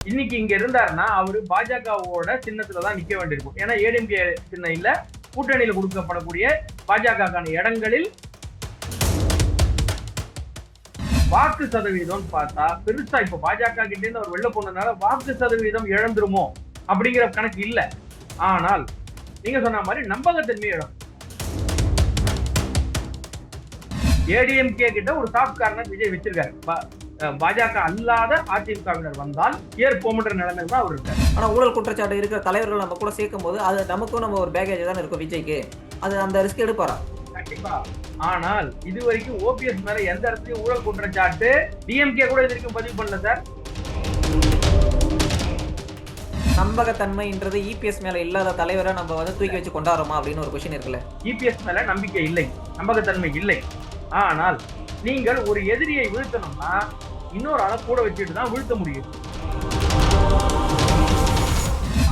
இன்னைக்கு இங்க இருந்தாருன்னா அவரு பாஜகவோட சின்னத்துலதான் நிக்க வேண்டியிருக்கும். ஏன்னா ஏடிஎம்கே சின்னம் இல்ல, கூட்டணியில கொடுக்கப்படக்கூடிய பாஜகக்கான இடங்களில் வாக்கு சதவீதம் பார்த்தா பெருசா இப்ப பாஜக கிட்ட இருந்து அவர் வெளில போனதுனால வாக்கு சதவீதம் இழந்துருமோ அப்படிங்கிற கணக்கு இல்ல. ஆனால் நீங்க சொன்ன மாதிரி நம்பகத்தன்மை இழக்கும். ஏடிஎம்கே கிட்ட ஒரு சாஃப்ட் கார்னர் விஜய் வச்சிருக்காரு. பாஜக அல்லாத அதிமுகவினர் வந்தால் ஏற்போம்ன்ற நிலைமை தான் அவர் இருக்காரு. ஆனா ஊழல் குற்றச்சாட்டு இருக்கிற தலைவர்கள் நம்ம கூட சேர்க்கும் போது அது நமக்கும் நம்ம ஒரு பேக்கேஜ் தான் இருக்கும் விஜய்க்கு. அது அந்த ரிஸ்க் எடுப்பாரா? கண்டிப்பா. ஆனால் இது வரைக்கும் ஓபிஎஸ் மேல எந்த இடத்துலயும் ஊழல் குற்றச்சாட்டு டிஎம்கே கூட இது வரைக்கும் பதிவு பண்ணல சார். நம்பகத்தன்மைன்றது இபிஎஸ் மேல இல்லாத தலைவரை நம்ம வந்து தூக்கி வச்சு கொண்டாடுறோமா அப்படின்னு ஒரு கொஸ்டின் இருக்குல்ல. இபிஎஸ் மேல நம்பிக்கை இல்லை, நம்பகத்தன்மை இல்லை. ஆனால் நீங்கள் ஒரு எதிரியை வீழ்த்தணும்னா இன்னொரு ஆளை கூட வச்சுட்டு தான் வீழ்த்த முடியும்.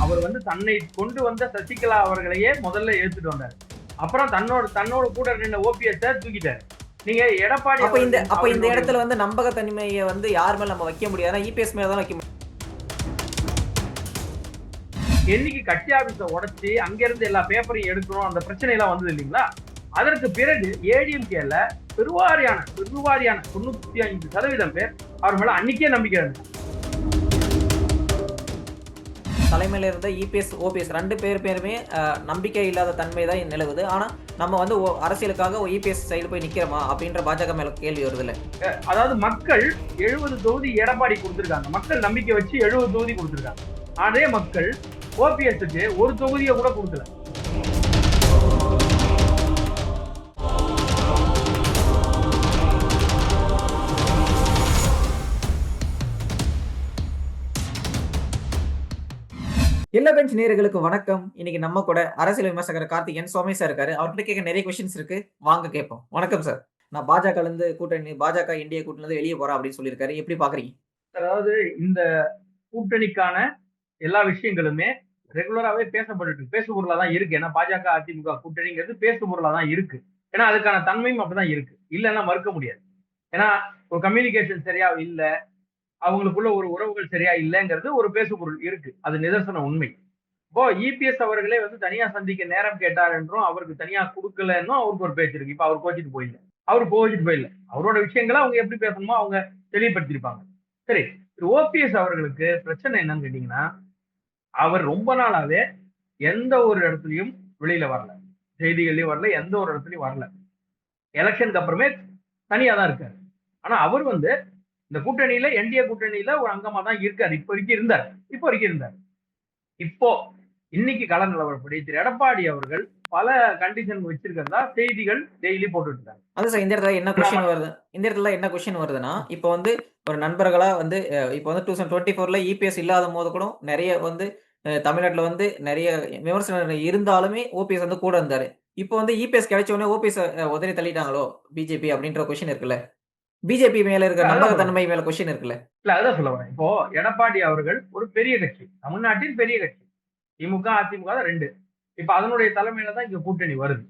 அவர் வந்து தன்னை கொண்டு வந்த சசிகலா அவர்களையே முதல்ல எடுத்துட்டு வந்தார். அப்புறம் தன்னோட கூட நின்ற ஓபிஎஸ் தூக்கிட்டாரு. நீங்க எடப்பாடி அப்ப இந்த இடத்துல வந்து நம்பகத்தன்மையை வந்து யார் மேல நம்ம வைக்க முடியாது, இபிஎஸ் மேல தான் வைக்க முடியும். என்னைக்கு கட்சி ஆபீஸ உடைச்சு அங்க இருந்து எல்லா பேப்பரையும் எடுக்கணும் அந்த பிரச்சனை எல்லாம் வந்தது இல்லைங்களா? அதற்கு பிறகு ஏடிஎம்கேல பெருவாரியான 95% பேர் அவர் மேல அன்னைக்கே நம்பிக்கை இருந்தது. தலைமையில இருந்த இபிஎஸ் ஓபிஎஸ் 2 பேருமே நம்பிக்கை இல்லாத தன்மை தான் நிலவுது. ஆனா நம்ம வந்து அரசியலுக்காக இபிஎஸ் சைடு போய் நிக்கிறோமா அப்படின்ற பாஜக மேல கேள்வி வருது இல்ல. அதாவது மக்கள் 70 தொகுதி எடப்பாடி கொடுத்திருக்காங்க, மக்கள் நம்பிக்கை வச்சு 70 தொகுதி கொடுத்திருக்காங்க. அதே மக்கள் ஓபிஎஸ்க்கு ஒரு தொகுதியை கூட கொடுக்கல. எல்லா பெஞ்ச் நேயர்களுக்கு வணக்கம். இன்னைக்கு நம்ம கூட அரசியல் விமர்சகர் கார்த்திகேயன் சோமேஷ் சார் இருக்காரு. அவர்கிட்ட கேட்க நிறைய கொஸ்டின்ஸ் இருக்கு, வாங்க கேட்போம். வணக்கம் சார். நான் பாஜக இருந்து கூட்டணி பாஜக இந்தியா கூட்டணில இருந்து வெளியே போறேன் அப்படின்னு சொல்லியிருக்காரு, எப்படி பாக்குறீங்க? அதாவது இந்த கூட்டணிக்கான எல்லா விஷயங்களுமே ரெகுலராகவே பேசு பொருளா தான் இருக்கு. ஏன்னா பாஜக அதிமுக கூட்டணிங்கிறது பேசு பொருளா தான் இருக்கு. ஏன்னா அதுக்கான தன்மையும் அப்படிதான் இருக்கு, இல்லைன்னா மறுக்க முடியாது. ஏன்னா ஒரு கம்யூனிகேஷன் சரியா இல்ல, அவங்களுக்குள்ள ஒரு உறவுகள் சரியா இல்லைங்கிறது ஒரு பேசு பொருள் இருக்கு, அது நிதர்சன உண்மை. இப்போ இபிஎஸ் அவர்களே வந்து தனியா சந்திக்க நேரம் கேட்டார் என்றும் அவருக்கு தனியா கொடுக்கலன்னும் அவருக்கு ஒரு பேச்சு இருக்கு. இப்ப அவர் கோச்சிட்டு போயில்ல, அவரோட விஷயங்களை அவங்க எப்படி பேசணுமோ அவங்க தெளிவுபடுத்திருப்பாங்க. சரி, ஓபிஎஸ் அவர்களுக்கு பிரச்சனை என்னன்னு கேட்டீங்கன்னா, அவர் ரொம்ப நாளாவே எந்த ஒரு இடத்துலயும் வெளியில வரல, செய்திகள்லயும் வரல, எந்த ஒரு இடத்துலயும் வரல. எலெக்ஷனுக்கு அப்புறமே தனியா தான் இருக்காரு. ஆனா அவர் வந்து இந்த கூட்டணியில என்டிஏ கூட்டணியில ஒரு அங்கமா தான் இருக்காரு. இப்போ வரைக்கும் இருந்தார். இப்போ இன்னைக்கு கள நிலவரப்படி திரு எடப்பாடி அவர்கள் பல கண்டிஷன் வச்சிருக்கிறதா செய்திகள் டெய்லி போட்டுட்டு இருக்காங்க. அது சார், இந்த இடத்துல என்ன கொஸ்டின் வருதுன்னா, இப்போ வந்து ஒரு நண்பர்களா வந்து இப்போ வந்து 2024ல இபிஎஸ் இல்லாத போது கூட நிறைய வந்து தமிழ்நாட்டுல வந்து நிறைய விமர்சனங்கள் இருந்தாலுமே ஓபிஎஸ் வந்து கூட இருந்தாரு. இப்போ வந்து இபிஎஸ் கிடைச்ச உடனே ஓபிஎஸ் உதறி தள்ளிட்டாங்களோ பிஜேபி அப்படின்ற கொஸ்டின் இருக்குல்ல. பிஜேபி மேல இருக்கிற நம்பகத்தன்மை மேல கொஸ்டின் இருக்குல்ல. இல்ல, அதான் சொல்ல வரேன். இப்போ எடப்பாடி அவர்கள் ஒரு பெரிய கட்சி, தமிழ்நாட்டின் பெரிய கட்சி, திமுக அதிமுக 2. இப்ப அதனுடைய தலைமையில தான் இங்க கூட்டணி வருது.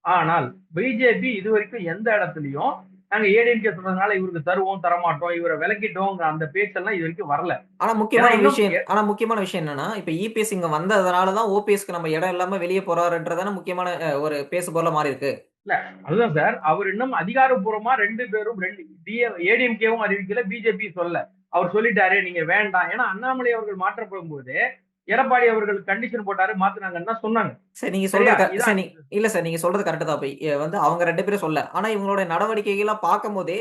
ஆனால் பிஜேபி இது வரைக்கும் எந்த இடத்துலயும் நாங்க ஏடிஎம்கே சொல்றதுனால இவருக்கு தருவோம் தரமாட்டோம், இவரை விலக்கிட்டோம் அந்த பேச்செல்லாம் இது வரைக்கும் வரல. ஆனா முக்கியமான விஷயம் என்னன்னா, இப்ப இபிஎஸ் இங்க வந்ததுனாலதான் ஓபிஎஸ்க்கு நம்ம இடம் இல்லாம வெளியே போறாருன்றதான முக்கியமான ஒரு பேசு பொருளா மாறி இருக்கு. இல்ல, அதுதான் சார், அவர் இன்னும் அதிகாரப்பூர்வமா 2 பேரும் ஏடிஎம்கேவும் அறிவிக்கல, பிஜேபி சொல்ல. அவர் சொல்லிட்டாரு நீங்க வேண்டாம். ஏன்னா அண்ணாமலை அவர்கள் மாற்றப்படும் போது எடப்பாடி அவர்கள் கண்டிஷன் போட்டாரு, மாத்துனாங்கன்னா சொன்னாங்க. சரி, நீங்க சொல்றது கரெக்ட் தான். வந்து அவங்க 2 பேரும் சொல்ல, ஆனா இவங்களோட நடவடிக்கைகள்லாம் பார்க்கும் போதே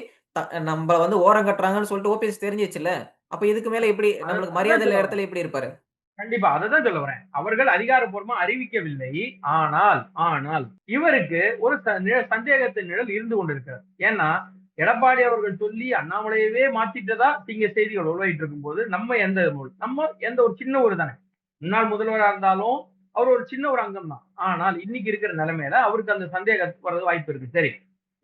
நம்ம வந்து ஓரம் கட்டுறாங்கன்னு சொல்லிட்டு ஓபிஎஸ் தெரிஞ்சிச்சுல. அப்ப இதுக்கு மேல எப்படி நம்மளுக்கு மரியாதை இடத்துல எப்படி இருப்பாரு? கண்டிப்பா, அததான் சொல்ல வரேன். அவர்கள் அதிகாரப்பூர்வமா அறிவிக்கவில்லை. ஆனால் இவருக்கு ஒரு சந்தேகத்தின் நிழல் இருந்து கொண்டிருக்கிறது. ஏன்னா எடப்பாடி அவர்கள் சொல்லி அண்ணாமலையவே மாத்திட்டதா இங்க செய்திகள் உருவாயிட்டு இருக்கும் போது நம்ம எந்த ஒரு சின்ன ஒரு தானே, முன்னாள் முதல்வரா இருந்தாலும் அவர் ஒரு சின்ன ஒரு அங்கம் தான். ஆனால் இன்னைக்கு இருக்கிற நிலைமையில அவருக்கு அந்த சந்தேகம் வர்றது வாய்ப்பு இருக்கு. சரி,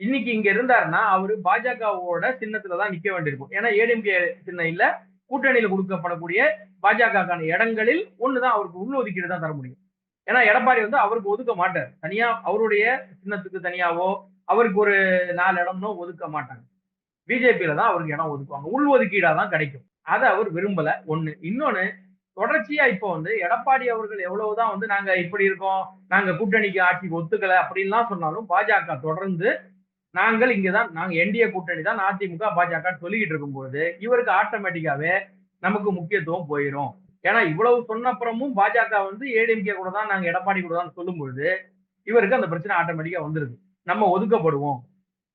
இன்னைக்கு இங்க இருந்தாருன்னா அவரு பாஜகவோட சின்னத்துலதான் நிக்க வேண்டியிருக்கும். ஏன்னா ஏடிஎம்கே சின்னம் இல்ல, கூட்டணியில கொடுக்கப்படக்கூடிய பாஜகக்கான இடங்களில் ஒண்ணுதான் அவருக்கு உள்ளொதுக்கீடு தான் தர முடியும். ஏன்னா எடப்பாடி வந்து அவருக்கு ஒதுக்க மாட்டார், தனியா அவருடைய சின்னத்துக்கு தனியாவோ அவருக்கு ஒரு 4 இடம்னோ ஒதுக்க மாட்டாங்க. பிஜேபியில தான் அவருக்கு இடம் ஒதுக்குவாங்க. உள் ஒதுக்கீடா தான் கிடைக்கும். அத அவர் விரும்பல ஒண்ணு. இன்னொன்னு தொடர்ச்சியா இப்போ வந்து எடப்பாடி அவர்கள் எவ்வளவுதான் வந்து நாங்க இப்படி இருக்கோம், நாங்க கூட்டணிக்கு ஆட்சிக்கு ஒத்துக்கல அப்படின்லாம் சொன்னாலும் பாஜக தொடர்ந்து நாங்க என்டிஏ கூட்டணி தான் அதிமுக, பாஜக சொல்லிக்கிட்டு இருக்கும்போது இவருக்கு ஆட்டோமேட்டிக்காவே நமக்கு முக்கியத்துவம் போயிரும். ஏன்னா இவ்வளவு சொன்ன அப்புறமும் பாஜக வந்து ஏடிஎம்கே கூட தான் நாங்க எடப்பாடி கூட தான் சொல்லும் பொழுது இவருக்கு அந்த பிரச்சனை ஆட்டோமேட்டிக்கா வந்துருது. நம்ம ஒதுக்கப்படுவோம்.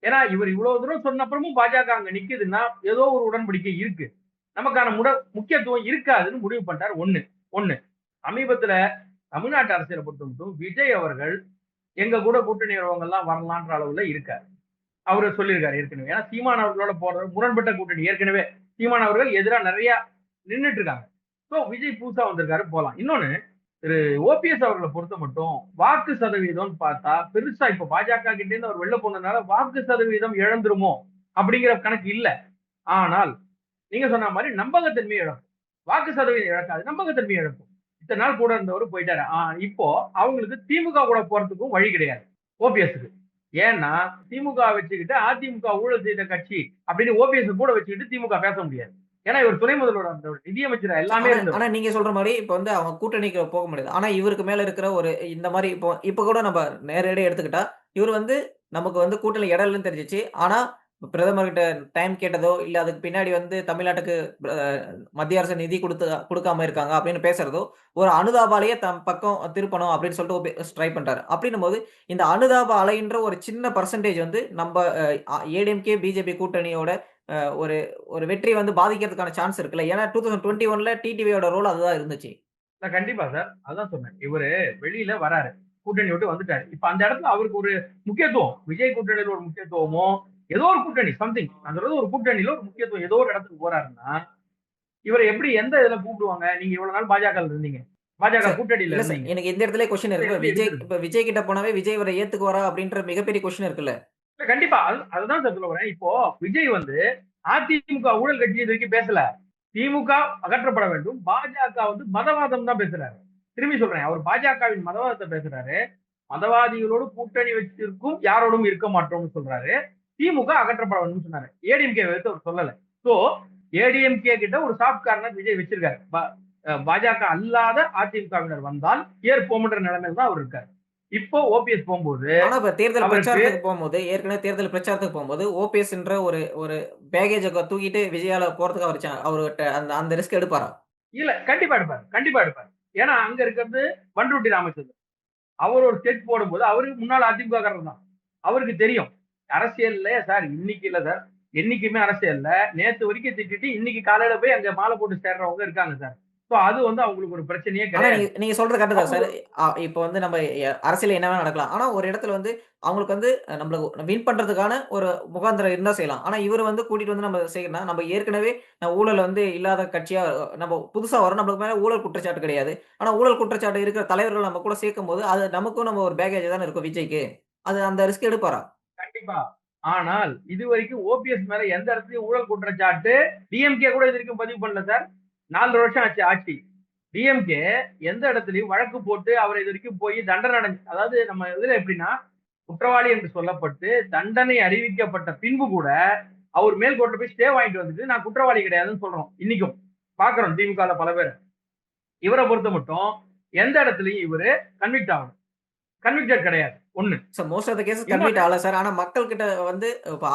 ஏன்னா இவர் இவ்வளவு தூரம் சொன்ன அப்புறமும் பாஜக அங்க நிக்குதுன்னா ஏதோ ஒரு உடன்படிக்கை இருக்கு. நமக்கான முக்கியத்துவம் இருக்காதுன்னு முடிவு பண்ணிட்டார் ஒண்ணு. ஒண்ணு. சமீபத்துல தமிழ்நாட்டு அரசியலை பொறுத்த மட்டும் விஜய் அவர்கள் எங்க கூட கூட்டணி வரவங்க எல்லாம் வரலான்ற அளவுல இருக்காரு. அவரு சொல்லியிருக்காரு ஏற்கனவே. ஏன்னா சீமான் அவர்களோட போறது முரண்பட்ட கூட்டணி ஏற்கனவே சீமான் அவர்கள் எதிரா நிறைய நின்னுட்டு இருக்காங்க. சோ விஜய் புதுசா வந்திருக்காரு போலாம். இன்னொன்னு திரு ஓபிஎஸ் அவர்களை பொறுத்த மட்டும் வாக்கு சதவீதம் பார்த்தா பெருசா இப்ப பாஜக கிட்ட இருந்து அவர் வெளில போனதுனால வாக்கு சதவீதம் இழந்துருமோ அப்படிங்கிற கணக்கு இல்ல. ஆனால் நீங்க சொன்ன மாதிரி நம்பகத்தன்மை இழக்கும். வாக்கு சதவீதம் இழக்காது, நம்பகத்தன்மை இழக்கும். இத்தனை நாள் கூட இருந்தவர் போயிட்டாரு. இப்போ அவங்களுக்கு திமுக கூட போறதுக்கும் வழி கிடையாது ஓபிஎஸ்க்கு. ஏன்னா திமுக வச்சுக்கிட்டு அதிமுக ஊழல் செய்த கட்சி அப்படின்னு ஓபிஎஸ் கூட வச்சுக்கிட்டு திமுக பேச முடியாது. ஏன்னா இவர் துணை முதல்வர், அந்த நிதியமைச்சர் எல்லாமே இருந்தவர். ஆனா நீங்க சொல்ற மாரி இப்ப வந்து அவங்க கூட்டணிக்கு போக முடியாது. ஆனா இவருக்கு மேல இருக்கிற ஒரு இந்த மாரி இப்ப கூட நம்ம நேரடியா எடுத்துக்கிட்டா, இவரு வந்து நமக்கு வந்து கூட்டணில இடம் இல்லன்னு தெரிஞ்சுச்சு. ஆனா பிரதமர்கிட்ட டைம் கேட்டதோ, இல்ல அதுக்கு பின்னாடி வந்து தமிழ்நாட்டுக்கு அ மத்திய அரசு நிதி குடுக்காம இருக்காங்க அப்படின்னு பேசுறதோ, ஒரு அனுதாபாலயே தம் பக்கம் திருப்பணும் அப்படின்னு சொல்லிட்டு ட்ரை பண்றாரு. அப்படின்னும்போது, இந்த அனுதாப அலைன்ற ஒரு சின்ன பெர்சன்டேஜ் வந்து நம்ப ஏடிஎம்கே, பிஜேபி கூட்டணியோட ஒரு ஒரு வெற்றி வந்து பாதிக்கிறதுக்கான சான்ஸ் இருக்குல்ல. ஏன்னா 2021ல டிடிவியோட ரோல் அதுதான் இருந்துச்சு. கண்டிப்பா சார். அதான் சொன்னேன். இவரு வெளியில வராரு. கூட்டணி விட்டு வந்துட்டாரு. இப்ப அந்த இடத்துல அவருக்கு ஒரு முக்கியத்துவம், விஜய் கூட்டணியில ஒரு முக்கியத்துவமோ, ஏதோ ஒரு கூட்டணி சம்திங். நான் சொல்றது ஒரு கூட்டணியில ஒரு முக்கியத்துவம் ஏதோ ஒரு இடத்துக்கு போறாருன்னா, இவர எப்படி எந்த இதுல கூப்பிடுவாங்க? நீங்க இவ்வளவு நாள் பாஜகல இருந்தீங்க. பாஜக சார் கூட்டணியில இல்ல சார். இருந்தீங்க. எனக்கு இந்த இடத்திலேயே கொஸ்டின் இருக்கு. எப்படி எடுக்கிறது? இப்ப விஜய் கிட்ட போனாவே விஜய் இவர ஏத்துக்குவாரா அப்படின்ற மிகப்பெரிய கொஸ்டின் இருக்குல்ல. இல்ல கண்டிப்பா. அதுதான் சார் சொல்ல வரேன். இப்போ விஜய் வந்து அதிமுக ஊழல் கட்சி இது வரைக்கும் பேசல. திமுக அகற்றப்பட வேண்டும். பாஜக வந்து மதவாதம் தான் பேசுறாரு. திரும்பி சொல்றேன். அவர் பாஜகவின் மதவாதத்தை பேசுறாரு. மதவாதிகளோடு கூட்டணி வச்சிருக்கும் யாரோடும் இருக்க மாட்டோம்னு சொல்றாரு. திமுக அகற்றப்பட வேண்டும் சொன்னாரு. ஏடிஎம்கே எடுத்து அவர் சொல்லல. சோ ஏடிஎம்கே கிட்ட ஒரு சாஃப்ட் கார்னர் விஜய் வச்சிருக்காரு. பாஜக அல்லாத அதிமுகவினர் வந்தால் ஏற்போம்ன்ற நிலைமையில தான் அவர் இருக்காரு. இப்போ ஓபிஎஸ் போகும்போது ஆனா இப்ப தேர்தல் அவருக்கு பிரச்சாரத்துக்கு போம்போது, ஏற்கனவே தேர்தல் பிரச்சாரத்துக்கு போம்போது, ஓபிஎஸ்ன்ற ஒரு ஒரு பேக்கேஜ தூக்கிட்டு விஜயால போறதுக்கு அவர்ட்ட அந்த அந்த ரிஸ்க் எடுப்பாரா? இல்ல கண்டிப்பா எடுப்பாரு. கண்டிப்பா எடுப்பாரு. ஏன்னா அங்க இருக்கிறது பண்ருட்டி ராமச்சந்திரன். அவர் ஒரு ஸ்டெப் போடும்போது அவருக்கு முன்னாள் அதிமுக காரர் தான். அவருக்கு தெரியும். அரசியல்ல சார் இன்னைக்கு இல்ல சார். என்னைக்குமே அரசியல்ல நேத்து வரைக்கும் திட்டிட்டு இன்னைக்கு காலையில போய் அங்க மாலை போட்டு சேர்றவங்க இருக்காங்க சார். சோ அது வந்து அவங்களுக்கு ஒரு பிரச்சனையே ஆனா கிடையாது. நீங்க நீங்க சொல்றது கரெக்ட் தான் அவங்க சார். இப்ப வந்து நம்ம அரசியல்ல என்ன வேணா நடக்கலாம். ஆனா ஒரு இடத்துல வந்து அவங்களுக்கு வந்து நம்மள வின் பண்றதுக்கான ஒரு முகாந்திரம் இருந்தா செய்யலாம். ஆனா இவரு வந்து கூட்டிட்டு வந்து நம்ம செய்யணும்னா, நம்ம ஏற்கனவே ஊழல் வந்து இல்லாத கட்சியா நம்ம புதுசா வரோம். நம்மளுக்கு மேல ஊழல் குற்றச்சாட்டு கிடையாது. ஆனா ஊழல் குற்றச்சாட்டு இருக்கிற தலைவர்கள் நம்ம கூட சேர்க்கும்போது, அது நமக்கும் நம்ம ஒரு பேக்கேஜ் தானே இருக்கும் விஜய்க்கு. அது அந்த ரிஸ்க் எடுப்பாரா? கண்டிப்பா. ஆனால் இதுவரைக்கும் ஓபிஎஸ் மேல எந்த இடத்துலயும் ஊழல் குற்றச்சாட்டு டிஎம்கே கூட இது வரைக்கும் பதிவு பண்ணல சார். 4 வருஷம் ஆச்சு ஆட்சி. டிஎம்கே எந்த இடத்துலயும் வழக்கு போட்டு அவர் இது வரைக்கும் போய் தண்டனை அதாவது நம்ம இதுல எப்படின்னா குற்றவாளி என்று சொல்லப்பட்டு தண்டனை அறிவிக்கப்பட்ட பின்பு கூட அவர் மேல்கோர்ட்ல போய் ஸ்டே வாங்கிட்டு வந்துட்டு நான் குற்றவாளி கிடையாதுன்னு சொல்றோம். இன்னைக்கும் பாக்குறோம் திமுக பல பேர். இவரை பொறுத்த மட்டும் எந்த இடத்துலயும் இவரு கன்விக்ட் ஆகணும். கன்விக்டட் கிடையாது. ஒண்ணு. மோஸ்ட் ஆஃப் த கேஸஸ் கன்விட் இன்னொன்னு ஆகல சார். ஆனா மக்கள் கிட்ட வந்து இப்ப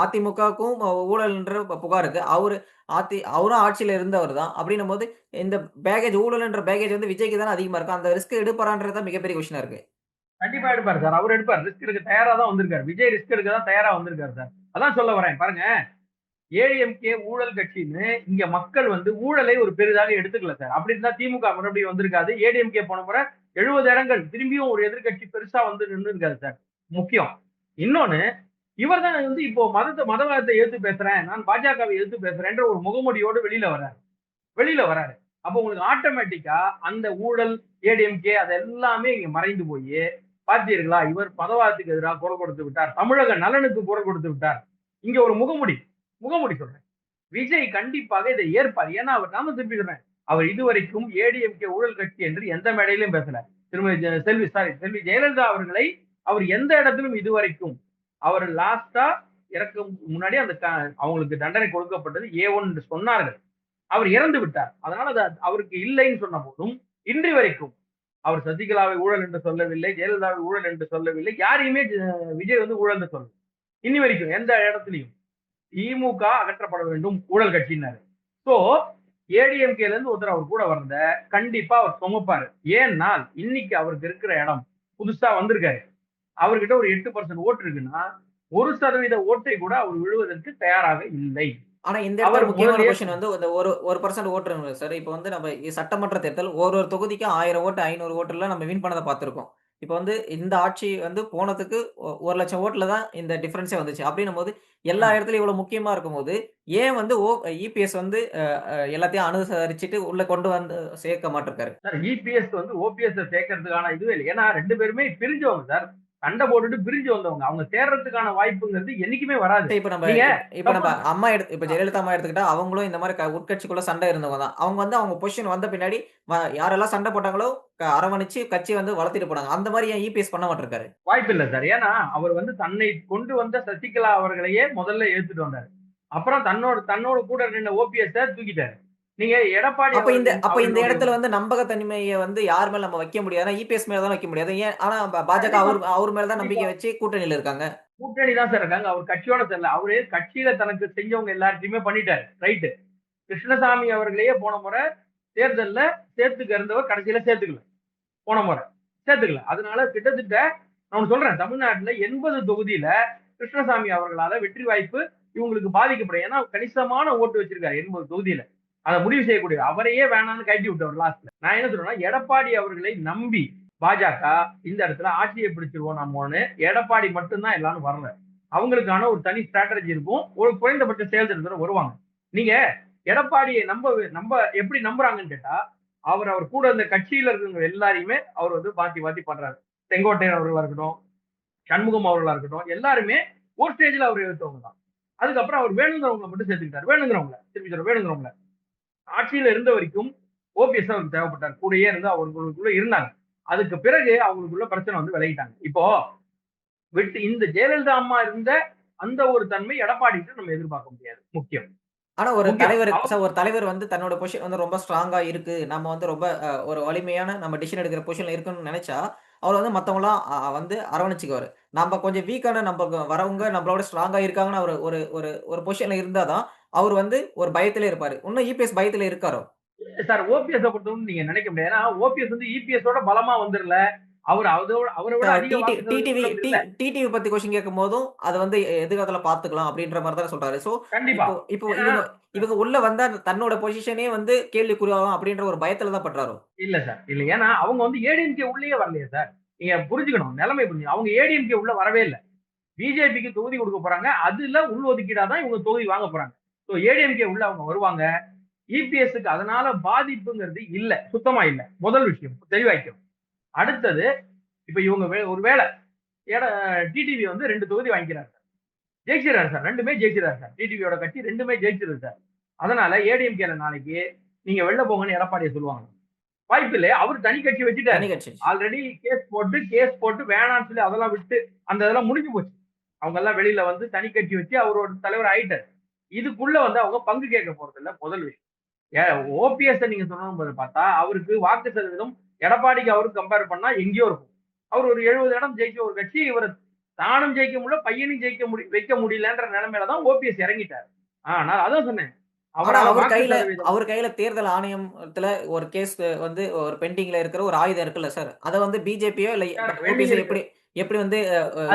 அதிமுகவுக்கும் ஊழல்ன்ற புகார் இருக்கு. அவரும் ஆட்சியில இருந்தவர் தான். அப்படின்னும்போது இந்த ஊழல்ன்ற பேக்கேஜ் வந்து விஜய்க்கு தானே அதிகமா இருக்கும். அந்த ரிஸ்க் எடுப்பாரான்றது தான் மிகப்பெரிய கொஸ்டினா இருக்கு. கண்டிப்பா எடுப்பாரு சார். அவர் எடுப்பார். ரிஸ்க் எடுக்க தயாரா தான் வந்திருக்காரு. விஜய் ரிஸ்க் எடுக்க தான் தயாரா வந்திருக்காரு சார். அதான் சொல்ல வரேன். பாருங்க ஏடிஎம்கே ஊழல் கட்சின்னு இங்க மக்கள் வந்து ஊழலை ஒரு பெரிதாக எடுத்துக்கல சார். அப்படி இருந்தா திமுக மறுபடியும் வந்திருக்காது. ஏடிஎம்கே போன முறை 70 இடங்கள் திரும்பியும் ஒரு எதிர்க்கட்சி பெருசா வந்து நின்று இருக்காது சார். முக்கியம். இன்னொன்னு இவர் தான் வந்து இப்போ மதவாதத்தை எதிர்த்து பேசுறேன். நான் பாஜகவை எதிர்த்து பேசுறேன்ற ஒரு முகமூடியோடு வெளியில வர்றாரு. வெளியில வராரு. அப்போ உங்களுக்கு ஆட்டோமேட்டிக்கா அந்த ஊழல் ஏடிஎம்கே அது எல்லாமே இங்க மறைந்து போய் பார்த்தீர்களா இவர் மதவாதத்துக்கு எதிராக குரல் கொடுத்து விட்டார். தமிழக நலனுக்கு குரல் கொடுத்து விட்டார். இங்க ஒரு முகமுடி முகமுடி சொல்றேன். விஜய் கண்டிப்பாக இதை ஏற்பார். ஏன்னா அவர் நாம திருப்பி சொல்றேன். அவர் இதுவரைக்கும் ஏடிஎம்கே ஊழல் கட்சி என்று எந்த மேடையிலும் பேசல. செல்வி ஜெயலலிதா அவர்களை அவர் எந்த இடத்திலும் இதுவரைக்கும் அவர் லாஸ்டா இறக்கும் முன்னாடி அந்த அவங்களுக்கு தண்டனை கொடுக்கப்பட்டது A1 என்று சொன்னார்கள். அவர் இறந்து விட்டார். அதனால அவருக்கு இல்லைன்னு சொன்ன போதும் இன்று வரைக்கும் அவர் சசிகலாவை ஊழல் என்று சொல்லவில்லை, ஜெயலலிதாவை ஊழல் என்று சொல்லவில்லை, யாரையுமே விஜய் வந்து ஊழல் என்று சொல்லல. இன்னி வரைக்கும் எந்த இடத்துலையும் திமுக அகற்றப்பட வேண்டும் ஊழல் கட்சினாரு. சோ ஏடிஎம்கேல இருந்து ஒருத்தர் அவர் கூட வந்த கண்டிப்பா அவர் சுமப்பாரு. ஏன்னால் இன்னைக்கு அவருக்கு இருக்கிற இடம் புதுசா வந்திருக்காரு. அவர்கிட்ட ஒரு 8% ஓட்டு இருக்குன்னா 1% ஓட்டை கூட அவர் விழுவதற்கு தயாராக இல்லை. ஆனா இந்த இடத்துல அவர் முக்கியமான முதலே கொஸ்டின் வந்து இந்த ஒரு பர்சன்ட் ஓட்டுறவங்க சார். இப்போ வந்து நம்ம சட்டமன்ற தேர்தல் ஒரு தொகுதிக்கு 1000 ஓட்டு 500 ஓட்டுல நம்ம வின் பண்ணதை பார்த்திருக்கோம். இப்போ வந்து இந்த ஆட்சி வந்து போனதுக்கு 1,00,000 ஓட்டுல தான் இந்த டிஃபரன்ஸே வந்துச்சு. அப்படின்னும் போது எல்லா இடத்துலயும் இவ்வளவு முக்கியமா இருக்கும்போது ஏன் வந்து இபிஎஸ் வந்து எல்லாத்தையும் அனுசரிச்சுட்டு உள்ள கொண்டு வந்து சேர்க்க மாட்டிருக்காரு? சார் இபிஎஸ் வந்து ஓபிஎஸ் சேர்க்கறதுக்கான இதுவே இல்லை. ஏன்னா 2 பேருமே பிரிஞ்சவங்க சார். சண்டை போட்டுட்டு பிரிஞ்சு வந்தவங்க. அவங்க சேர்றதுக்கான வாய்ப்புங்கிறது என்னைக்குமே வராது. இப்ப நம்ம நீங்க இப்ப நம்ம சப்போஸ் அம்மா இப்ப ஜெயலலிதா அம்மா எடுத்துக்கிட்டா அவங்களும் இந்த மாதிரி உட்கட்சிக்குள்ள சண்டை இருந்தவங்க தான். அவங்க வந்து அவங்க பொசிஷன் வந்த பின்னாடி யாரெல்லாம் சண்டை போட்டாங்களோ அரவணைச்சு கட்சியை வந்து வளர்த்திட்டு போனாங்க. அந்த மாதிரி ஏன் இபிஎஸ் பண்ண மாட்டிருக்காரு? வாய்ப்பில்லை சார். ஏன்னா அவர் வந்து தன்னை கொண்டு வந்த சசிகலா அவர்களையே முதல்ல எடுத்துட்டு வந்தாரு. அப்புறம் தன்னோட கூட நின்ன ஓபிஎஸ் தூக்கிட்டாரு. நீங்க எடப்பாடி அப்ப இந்த அவர்களுடைய இடத்துல வந்து நம்பகத்தன்மைய வந்து யார் மேல நம்ம வைக்க முடியாது. இபிஎஸ் மேல தான் வைக்க முடியாது. ஏன்? ஆனா பாஜக கண்டிப்பா அவர் மேல தான் கண்டிப்பா நம்பிக்கை வச்சு கூட்டணியில இருக்காங்க. கூட்டணி தான் சார் இருக்காங்க. அவர் கட்சியோட செல்ல. அவரு கட்சியில தனக்கு செஞ்சவங்க எல்லாத்தையுமே பண்ணிட்டாரு. ரைட்டு. கிருஷ்ணசாமி அவர்களையே போன முறை தேர்தல்ல சேர்த்துக்க இருந்தவர் கடைசியில சேர்த்துக்கல. போன முறை சேர்த்துக்கல. அதனால கிட்டத்தட்ட நான் சொல்றேன், தமிழ்நாட்டுல 80 தொகுதியில கிருஷ்ணசாமி அவர்களால வெற்றி வாய்ப்பு இவங்களுக்கு பாதிக்கப்படும். ஏன்னா கணிசமான ஓட்டு வச்சிருக்காரு 80 தொகுதியில. அதை முடிவு செய்யக்கூடிய அவரையே வேணாம்னு கட்டி விட்டவர் லாஸ்ட்ல. நான் என்ன சொல்றேன்னா, எடப்பாடி அவர்களை நம்பி பாஜக இந்த இடத்துல ஆட்சியை பிடிச்சிருவோம் நம்மன்னு எடப்பாடி மட்டும்தான் எல்லாரும் வரல. அவங்களுக்கான ஒரு தனி ஸ்ட்ராட்டஜி இருக்கும். ஒரு குறைந்தபட்ச செயல்திறன் வருவாங்க. நீங்க எடப்பாடியை நம்ப எப்படி நம்புறாங்கன்னு கேட்டா, அவர் கூட இருந்த கட்சியில இருக்கிறவங்க எல்லாரையுமே அவர் வந்து மாத்தி பண்றாரு. செங்கோட்டையன் அவர்களா இருக்கட்டும், சண்முகம் அவர்களா இருக்கட்டும், எல்லாருமே ஒரு ஸ்டேஜ்ல அவர் எடுத்தவங்க தான். அதுக்கப்புறம் அவர் வேணுங்கிறவங்களை மட்டும் சேர்த்துக்கிட்டாரு. வேணுங்கிறவங்கள ஆட்சியில இருந்த வரைக்கும் ஓபிஎஸ் அவருக்கு தேவைப்பட்டார். கூடயே இருந்து அவங்களுக்குள்ள இருந்தாங்க. அதுக்கு பிறகு அவங்களுக்குள்ள பிரச்சனை வந்து விலகிட்டாங்க. இப்போ இந்த ஜெயலலிதா அம்மா இருந்த அந்த ஒரு தன்மை எடப்பாடிக்கு நம்ம எதிர்பார்க்க முடியாது. முக்கியம். ஆனா ஒரு முக்கியம். தலைவர் ஒரு தலைவர் வந்து தன்னோட பொசிஷன் வந்து ரொம்ப ஸ்ட்ராங்கா இருக்கு. நம்ம வந்து ரொம்ப ஒரு வலிமையான நம்ம டிசிஷன் எடுக்கிற பொசிஷன்ல இருக்கணும்னு நெனைச்சா, அவர் வந்து மத்தவங்கலாம் வந்து அரவணைச்சுக்குவாரு. நம்ம கொஞ்சம் வீக்கான வரவங்க நம்மளோட ஸ்ட்ராங்கா இருக்காங்கன்னு அவரு ஒரு ஒரு ஒரு பொசிஷன்ல இருந்தா தான், அவரு வந்து ஒரு பயத்திலே இருப்பாரு. இன்னும் இபிஎஸ் பயத்தில இருக்காரோ? சார் ஓபிஎஸ் பொறுத்தவரைக்கும் நீங்க நினைக்க முடியாது. ஏன்னா ஓபிஎஸ் வந்து இபிஎஸ் ஓட பலமா வந்துரல. அவரை விட அதிக வாக்கு சதவீதம் இல்ல. டிடிவி பத்தி கொஸ்டின் கேட்கும்போதும், அது வந்து எதிர்காலத்துல பார்த்துக்கலாம் அப்படின்ற மாரி தானே சொல்றாரு. சோ, கண்டிப்பா. இப்போ ஏன்னா இவங்க உள்ள வந்தா தன்னோட பொசிஷனே வந்து கேள்விக்குறியாகும் அப்படின்ற ஒரு பயத்துல தான் பண்றாரோ? இல்ல சார். இல்ல. ஏன்னா அவங்க வந்து ஏடிஎம்கே உள்ளேயே வரலையே சார். நீங்க புரிஞ்சுக்கணும். நிலைமை புரிஞ்சுக்கணும். அவங்க ஏடிஎம்கே உள்ள வரவே இல்ல. பிஜேபிக்கு தொகுதி கொடுக்க போறாங்க. அதுல உள் ஒதுக்கீடா தான் இவங்க தொகுதி வாங்க போறாங்க. சோ ஏடிஎம்கே உள்ள அவங்க வருவாங்க. இபிஎஸ்க்கு அதனால பாதிப்புங்கிறது இல்ல. சுத்தமா இல்ல. முதல் விஷயம் தெளிவாய்க்கும். அடுத்தது இப்ப இவங்க ஒருவேளை டிடிவி வந்து 2 தொகுதி வாங்கிக்கிறாரு சார். ஜெயிச்சிடறாரு சார். 2மே ஜெயிச்சிடறாரு சார். டிடிவியோட கட்சி 2மே ஜெயிச்சிருது சார். அதனால ஏடிஎம்கேல நாளைக்கு நீங்க வெளில போங்கன்னு எடப்பாடியை சொல்லுவாங்க. வாய்ப்பு இல்லை. அவர் தனி கட்சி வச்சுட்டாரு. தனி கட்சி. ஆல்ரெடி கேஸ் போட்டு வேணாம்னு சொல்லி அதெல்லாம் விட்டு அந்த இதெல்லாம் முடிஞ்சு போச்சு. அவங்க எல்லாம் வெளியில வந்து தனி கட்சி வச்சு அவரோட தலைவர் ஆயிட்டாரு. இதுக்குள்ள வந்து அவங்க பங்கு கேட்க போறது இல்ல. முதல் விஷயம். ஓபிஎஸ் நீங்க சொல்லணும் பார்த்தா அவருக்கு வாக்கு சதவீதம் எடப்பாடிக்கு அவருக்கு கம்பேர் பண்ணா எங்கேயோ இருக்கும். அவர் ஒரு 70 இடம் ஜெயிச்ச ஒரு கட்சி இவர் தானும் ஜெயிக்க முடியல, பையனையும் வைக்க முடியலன்ற நிலைமையில தான் ஓபிஎஸ் இறங்கிட்டார். ஆனால் அதான் சொன்னேன். ஆனா அவரால வாக்கு சதவீதம் அவர் கையில தேர்தல் ஆணையத்துல ஒரு கேஸ் வந்து ஒரு பெண்டிங்ல இருக்கிற ஒரு ஆயுதம் இருக்குல்ல சார். அத வந்து பிஜேபியோ இல்ல ஓபிஎஸ் எப்படி வந்து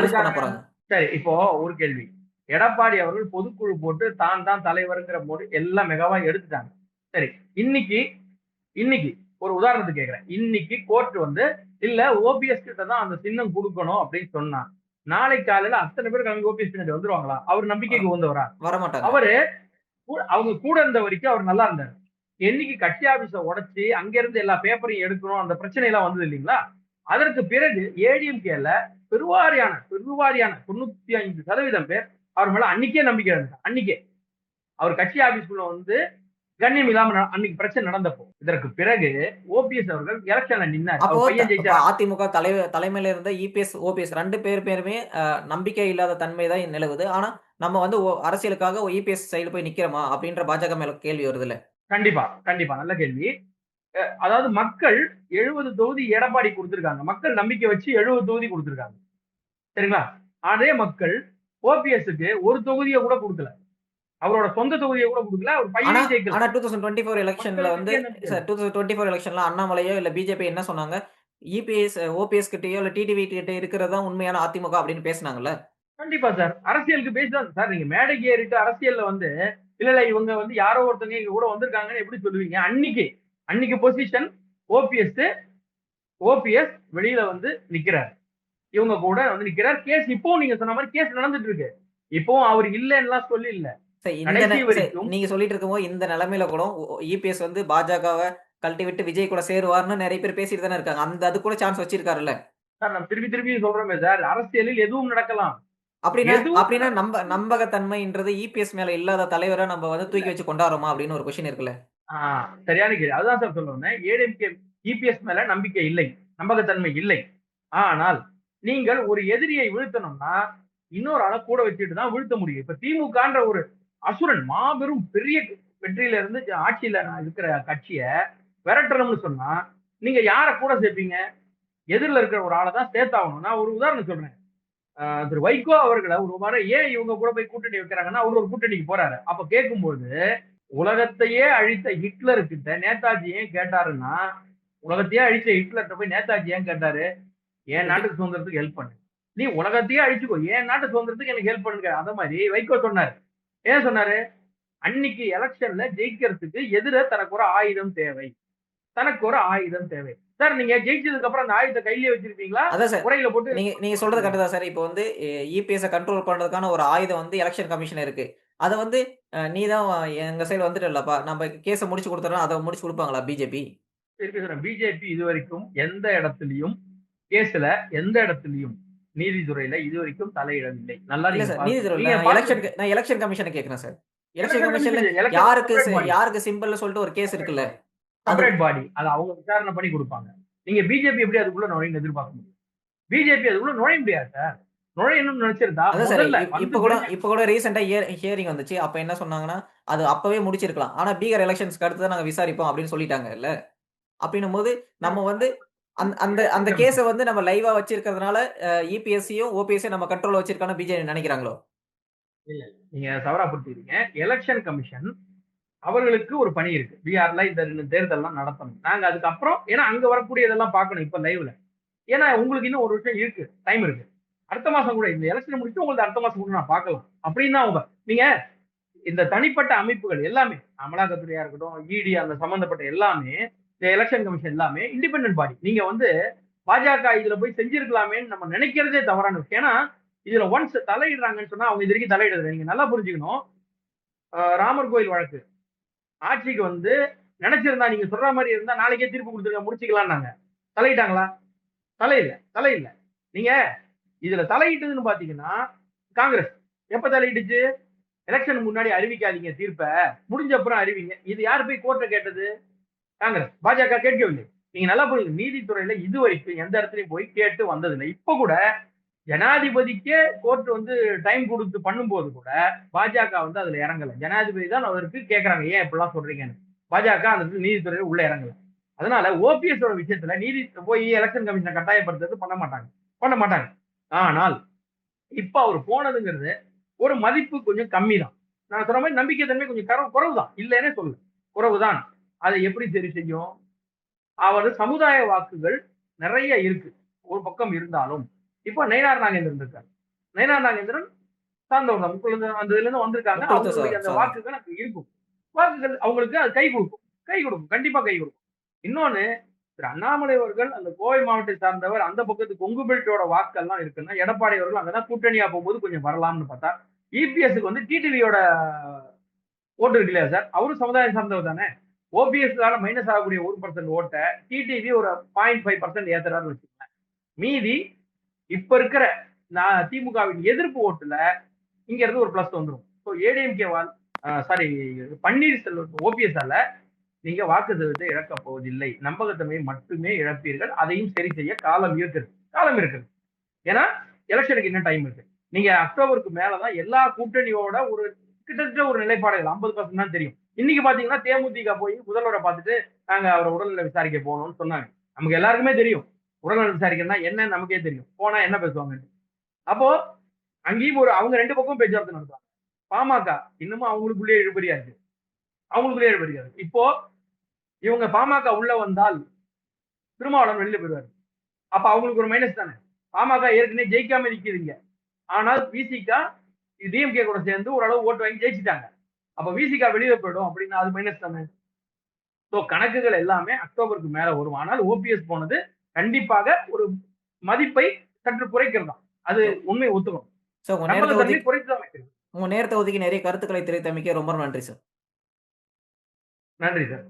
யூஸ் பண்ண போறாங்க? சரி, இப்போ ஒரு கேள்வி. எடப்பாடி அவர்கள் பொதுக்குழு போட்டு தான் தலைவர்ங்கிற போது எல்லாம் மெகாவா எடுத்துட்டாங்க. சரி, இன்னைக்கு ஒரு உதாரணத்துக்கு கேக்குறேன். இன்னைக்கு கோர்ட் வந்து இல்ல ஓபிஎஸ் கிட்ட தான் அந்த சின்னம் கொடுக்கணும் அப்படின்னு சொன்னா, நாளை காலையில அத்தனை பேர் கிளம்பி ஓபிஎஸ் பின்னாடி வந்துருவாங்களா? அவர் நம்பிக்கைக்கு வந்தவரா? வரமாட்டாங்க. அவரு அவங்க கூட இருந்த வரைக்கும் அவர் நல்லா இருந்தாரு. என்னைக்கு கட்சி ஆபீஸ உடைச்சு அங்க இருந்து எல்லா பேப்பரையும் எடுக்கணும் அந்த பிரச்சனை எல்லாம் வந்தது இல்லீங்களா? அதற்கு பிறகு ஏடிஎம்கேல பெருவாரியான 95% பேர் அவர் மேல அன்னைக்கே நம்பிக்கை இருந்தாங்க. அன்னைக்கே அவர் கட்சி ஆபீஸ்க்குள்ள வந்து கண்ணியம் இல்லாம அன்னைக்கு பிரச்சனை நடந்தப்போ. இதற்கு பிறகு ஓபிஎஸ் அவர்கள் எலக்ஷன்ல நின்னாரு. அப்போ அவர் பையன் அப்ப ஜெயிச்சாரா? அதிமுக தலைமையில இருந்த இபிஎஸ், ஓபிஎஸ் 2 பேருமே நம்பிக்கை இல்லாத தன்மை தான் நிலவுது. ஆனா, நம்ம வந்து அரசியலுக்காக இபிஎஸ் சைடு போய் நிக்கிறோமா? அப்படின்ற பாஜக மேல கேள்வி வருதுல்ல. கண்டிப்பா, கண்டிப்பா. நல்ல கேள்வி. அதாவது மக்கள் 70 தொகுதி எடப்பாடி குடுத்திருக்காங்க. மக்கள் நம்பிக்கை வச்சு 70 தொகுதி குடுத்திருக்காங்க. சரிங்களா? அதே மக்கள் ஓபிஎஸ்க்கு ஒரு தொகுதிய கூட குடுக்கல. அவரோட சொந்த தொகுதிய கூட குடுக்கல. அவர் ஆனா பையனே ஜெயிக்கல. ஆனா 2024 எலக்ஷன்ல மக்கள் வந்து கிட்டயே நம்பிக்கை இல்ல. சார் 2024 எலக்ஷன்ல அண்ணாமலையோ இல்ல பிஜேபி என்ன சொன்னாங்க? இபிஎஸ், ஓபிஎஸ் கிட்டயோ இல்ல டிடிவி கிட்ட இருக்கிறது தான் உண்மையான அதிமுக அப்படின்னு பேசுனாங்கல்ல. கண்டிப்பா சார். அரசியலுக்கு பேஸ் தான் சார். நீங்க மேடைக்கு ஏறிட்டு அரசியல்ல வந்து, இல்ல இவங்க வந்து யாரோ ஒருத்தங்க எங்க கூட வந்திருக்காங்கன்னு எப்படி சொல்லுவீங்க? அன்னைக்கு பொசிஷன் ஓபிஎஸ் ஓபிஎஸ் வெளியில வந்து நிக்கிறார். இவங்க கூட வந்து நிக்கிறார். கேஸ் இப்பவும் நீங்க சொன்ன மாரி கேஸ் நடந்துட்டு இருக்கு. இப்பவும் அவர் இல்லன்னுலாம் சொல்லி இல்ல. சார் கடைசி வரைக்கும் நீங்க சொல்லிட்டு இருக்கும்போது இந்த நிலைமையில கூட இபிஎஸ் வந்து பாஜகவ கழட்டி விட்டு விஜய் கூட சேருவார்ன்னு நெறைய பேர் பேசிட்டு தானே இருக்காங்க. அது கூட சான்ஸ் வச்சிருக்காருல்ல. சார் நம்ம திருப்பி சொல்றோமே சார். அரசியலில் எதுவும் நடக்கலாம். அப்படின்னா எதுவும் அப்படின்னா நம்பகத்தன்மைன்றது இபிஎஸ் மேல இல்லாத தலைவர நம்ம வந்து இல்ல. தூக்கி வச்சு கொண்டாடுறோமா அப்படின்னு ஒரு கொஸ்டின் இருக்குல்ல. ஆ சரியான கேள்வி. அதுதான் சார் சொல்ல வந்தேன். ஏடிஎம்கே இபிஎஸ் மேல நம்பிக்கை இல்லை. நம்பகத்தன்மை இல்லை. ஆனால் நீங்கள் ஒரு எதிரியை வீழ்த்தணும்னா, இன்னொரு ஆள கூட வச்சுட்டு தான் வீழ்த்த முடியும். இப்ப திமுகன்ற ஒரு அசுரன் மாபெரும் பெரிய வெற்றியில இருந்து ஆட்சியில இருக்கிற கட்சிய விரட்டணும்னு சொன்னா, நீங்க யார கூட சேர்ப்பீங்க? எதிர்ல இருக்கிற ஒரு ஆள தான் சேர்த்தாகணும். நான் ஒரு உதாரணம் சொல்றேன். திரு வைகோ அவர்கள ஒரு முறை ஏன் இவங்க கூட போய் கூட்டணி வைக்கிறாங்கன்னா, அவரு ஒரு கூட்டணிக்கு போறாரு. அப்ப கேட்கும்போது, உலகத்தையே அழித்த ஹிட்லர் கிட்ட நேதாஜி ஏன் கேட்டாருன்னா, உலகத்தையே அழித்த ஹிட்லர்ட்ட போய் நேதாஜி ஏன் கேட்டாரு? என் நாட்டுக்கு சுதந்திரத்துக்கு ஹெல்ப் பண்ணு. நீ உலகத்தையே அழிச்சுக்கோ. என் நாட்டு சுதந்திரத்துக்கு எனக்கு ஹெல்ப் பண்ணுங்க. அத மாரி வைகோ சொன்னாரு. ஏன் சொன்னாரு? அன்னைக்கு எலக்ஷன்ல ஜெயிக்கிறதுக்கு எதிர தனக்கு ஒரு ஆயுதம் தேவை. தனக்கு ஒரு ஆயுதம் தேவை. சார் நீங்க ஜெயிச்சதுக்கு அப்புறம் அந்த ஆயுதத்த கையிலேயே வச்சிருப்பீங்களா? அதான் சார். உறையில போட்டு நீங்க சொல்றது கரெக்ட் தான் சார். இப்போ வந்து இபிஎஸ்ஸ கண்ட்ரோல் பண்றதுக்கான ஒரு ஆயுதம் வந்து எலக்ஷன் கமிஷன் இருக்கு. அத வந்து நீ தான் எங்க சைடு வந்துட்டல்லப்பா. நம்ம கேஸ முடிச்சு குடுத்துறோம். அத முடிச்சு குடுப்பாங்களா பிஜேபி? இருக்கு சார். பிஜேபி இதுவரைக்கும் எந்த இடத்திலயும் கேஸ்ல எந்த இடத்திலயும் நீதித்துறையில இதுவரைக்கும் தலையிடவில்லை. நல்லா இல்ல நீங்க சார். நீதித்துறை பார்க்கணும். நீங்க பார்த்திருப்பீங்க. நான் எலக்ஷன் கமிஷன கேட்கிறேன் சார். எலக்ஷன் எலக்ஷன் கமிஷன்ல கமிஷன் எலக்ஷன் செப்பரேட் பாடி. யாருக்கு சிம்பிள்னு சொல்லிட்டு ஒரு கேஸ் செப்பரேட் இருக்குல்ல. பாடி. அது செப்பரேட் பாடி. அத அவங்க விசாரணை பண்ணி குடுப்பாங்க. நீங்க பிஜேபி எப்படி அதுக்குள்ள நுழையும்னு எதிர்பார்க்க முடியும்? பிஜேபி அதுக்குள்ள நுழைய முடியாது சார். நுழையணும்னு நினைச்சிருந்தா அதான் சார். முதல்ல வந்து விடுங்க. இப்ப கூட ரீசென்ட்டா ஹியரிங் வந்துச்சு. அப்ப என்ன சொன்னாங்கன்னா, அது அப்பவே முடிச்சிருக்கலாம். ஆனா பீகார் எலக்ஷன்ஸ்க்கு அடுத்து தான் நாங்க விசாரிப்போம் அப்படின்னு சொல்லிட்டாங்கல்ல. அப்படின்னும்போது நம்ம வந்து அந்த எலக்ஷன் கேஸ கமிஷன் வந்து நம்ம லைவா வச்சிருக்கிறதுனால இபிஎஸ்சியும், ஓபிஎஸ்ஸையும் நம்ம கண்ட்ரோல்ல வச்சிருக்கான்னு பிஜேபி நெனைக்கிறாங்களோ? இல்ல. நீங்க தவறா புரிஞ்சுக்கிறீங்க. எலக்ஷன் கமிஷன் அவர்களுக்கு ஒரு பணி இருக்கு. பீகார்ல இந்த தேர்தல்லாம் நடத்தணும். நாங்க அதுக்கப்புறம் ஏன்னா அங்க வரக்கூடியதெல்லாம் பார்க்கணும் இப்ப லைவ்ல. ஏன்னா உங்களுக்கு இன்னும் ஒரு வருஷம் இருக்கு. டைம் இருக்கு. அடுத்த மாசம் கூட இந்த எலக்ஷன் முடிச்சுட்டு உங்களுக்கு அடுத்த மாசம் கூட நான் பார்க்கலாம். அப்படின்னு தான் அவங்க நீங்க இந்த தனிப்பட்ட அமைப்புகள் எல்லாமே அமலாக்கத்துறையா இருக்கட்டும், இடி அந்த சம்பந்தப்பட்ட எல்லாமே இந்த எலக்ஷன் கமிஷன் எல்லாமே இண்டிபெண்டன்ட் பாடி. நீங்க வந்து பாஜக இதுல போய் செஞ்சிருக்கலாமேன்னு நம்ம நினைக்கிறதே தவறான விஷயம். ஏன்னா இதுல ஒன்ஸ் தலையிடுறாங்கன்னு சொன்னா அவங்க இது வரைக்கும் தலையிடுறது நீங்க நல்லா புரிஞ்சுக்கணும். ராமர் கோயில் வழக்கு ஆட்சிக்கு வந்து நினைச்சிருந்தா நீங்க சொல்ற மாதிரி இருந்தா நாளைக்கே தீர்ப்பு கொடுத்துருங்க முடிச்சுக்கலாம்னாங்க. தலையிட்டாங்களா? தலையிடல. நீங்க இதுல தலையிட்டதுன்னு பாத்தீங்கன்னா காங்கிரஸ் எப்ப தலையிட்டுச்சு? எலெக்ஷன் முன்னாடி அறிவிக்காதீங்க தீர்ப்ப, முடிஞ்ச அப்புறம் அறிவிங்க. இது யார் போய் கோர்ட்ல கேட்டது? காங்கிரஸ். பாஜக கேட்கவில்லை. நீங்க நல்லா புரியுங்க. நீதித்துறையில இதுவரைக்கும் எந்த இடத்துலயும் போய் கேட்டு வந்ததில்லை. இப்ப கூட ஜனாதிபதிக்கே கோர்ட் வந்து டைம் கொடுத்து பண்ணும்போது கூட பாஜக வந்து அதுல இறங்கல. ஜனாதிபதி தான் அவருக்கு கேட்கறாங்க ஏன் இப்படிலாம் சொல்றீங்கன்னு. பாஜக அந்த நீதித்துறையில உள்ள இறங்கல. அதனால ஓபிஎஸ் ஓட விஷயத்துல நீதி போய் எலெக்ஷன் கமிஷனை கட்டாயப்படுத்துறது பண்ண மாட்டாங்க. ஆனால் இப்ப அவர் போனதுங்கிறது ஒரு மதிப்பு கொஞ்சம் கம்மி தான். நான் சொன்ன மாதிரி நம்பிக்கை தன்மை கொஞ்சம் குறைவுதான். இல்லைன்னே சொல்லு. குறைவுதான். அதை எப்படி சரி செய்யும்? அவர் சமுதாய வாக்குகள் நிறைய இருக்கு. ஒரு பக்கம் இருந்தாலும் இப்ப நயினார் நாகேந்திரன் இருக்காரு. நயினார் நாகேந்திரன் சார்ந்தவங்க தான். அந்த இதுல இருந்து வந்திருக்காங்க. அவங்களுடைய அந்த வாக்குகள் அங்க இருக்கும். வாக்குகள் அவங்களுக்கு அது கை கொடுக்கும். கண்டிப்பா கை கொடுக்கும். இன்னொன்னு திரு அண்ணாமலை அவர்கள் அந்த கோவை மாவட்டத்தை சார்ந்தவர் அந்த பக்கத்து கொங்கு பெல்ட்டோட வாக்கெல்லாம் இருக்குன்னா எடப்பாடி அவர்கள் அங்கதான் கூட்டணியா போகும்போது கொஞ்சம் வரலாம்னு பார்த்தா இபிஎஸ்க்கு வந்து டிடிவியோட ஓட்டு இருக்கு இல்லையா சார்? அவரும் சமுதாயம் சார்ந்தவர் தானே. ஓபிஎஸ்னால மைனஸ் ஆகக்கூடிய 1% ஓட்டை டிடிவி ஒரு 0.5% ஏத்துறாருன்னு வச்சுக்கோங்க. மீதி இப்ப இருக்கிற திமுகவின் எதிர்ப்பு ஓட்டுல இங்க இருந்து ஒரு பிளஸ் வந்துடும். ஸோ ஏடிஎம்கேவால் சாரி, பன்னீர்செல்வம் ஓபிஎஸ் நீங்க வாக்கு சதவீதத்தை இழக்கப் போவதில்லை. நம்பகத்தன்மையை மட்டுமே இழப்பீர்கள். அதையும் சரி செய்ய காலம் இருக்குது. காலம் இருக்குது. ஏன்னா எலெக்ஷனுக்கு இன்னும் டைம் இருக்கு. நீங்க அக்டோபருக்கு மேலதான் எல்லா கூட்டணியோட ஒரு கிட்டத்தட்ட ஒரு நிலைப்பாடுகள் 50% தான் தெரியும். இன்னைக்கு பாத்தீங்கன்னா தேமுதிக போய் முதல்வரை பார்த்துட்டு நாங்க அவரை உடல்நல விசாரிக்க போகணும்னு சொன்னாங்க. நமக்கு எல்லாருக்குமே தெரியும். உடல்நல விசாரிக்கணும்னா என்னன்னு நமக்கே தெரியும். போனா என்ன பேசுவாங்க. அப்போ அங்கேயும் அவங்க 2 பக்கம் பேச்சுவார்த்தை நடத்துறாங்க. பாமக இன்னமும் அவங்களுக்குள்ளேயே இழுபறியா இருக்கு. அவங்களுக்குள்ளேயே இழுபறியா இருக்கு. இப்போ இவங்க பாமக உள்ள வந்தால் திருமாவளவன் வெளியில போயிடுவாரு. அப்ப அவங்களுக்கு ஒரு மைனஸ் தானே. பாமக ஏற்கனவே ஜெயிக்காம நிக்குதுங்க. ஆனால் விசிக டிஎம்கே கூட சேர்ந்து ஓரளவு ஓட்டு வாங்கி ஜெயிச்சுட்டாங்க. அப்ப விசிக வெளியில போயிடும் அப்படின்னா அது மைனஸ் தானே. சோ கணக்குகள் எல்லாமே அக்டோபருக்கு மேல வரும். ஆனால் ஓபிஎஸ் போனது கண்டிப்பாக ஒரு மதிப்பை சற்று குறைக்கிறதா. அது உண்மை ஒத்துக்கணும். சோ உங்க நேரத்தை நம்பகத்தன்மை ஒதுக்கி குறைத்துதான் வைக்கிறது. உங்க நேரத்தை ஒதுக்கி நிறைய கருத்துக்களை தெரிவித்தமைக்கு ரொம்ப நன்றி சார். நன்றி சார்.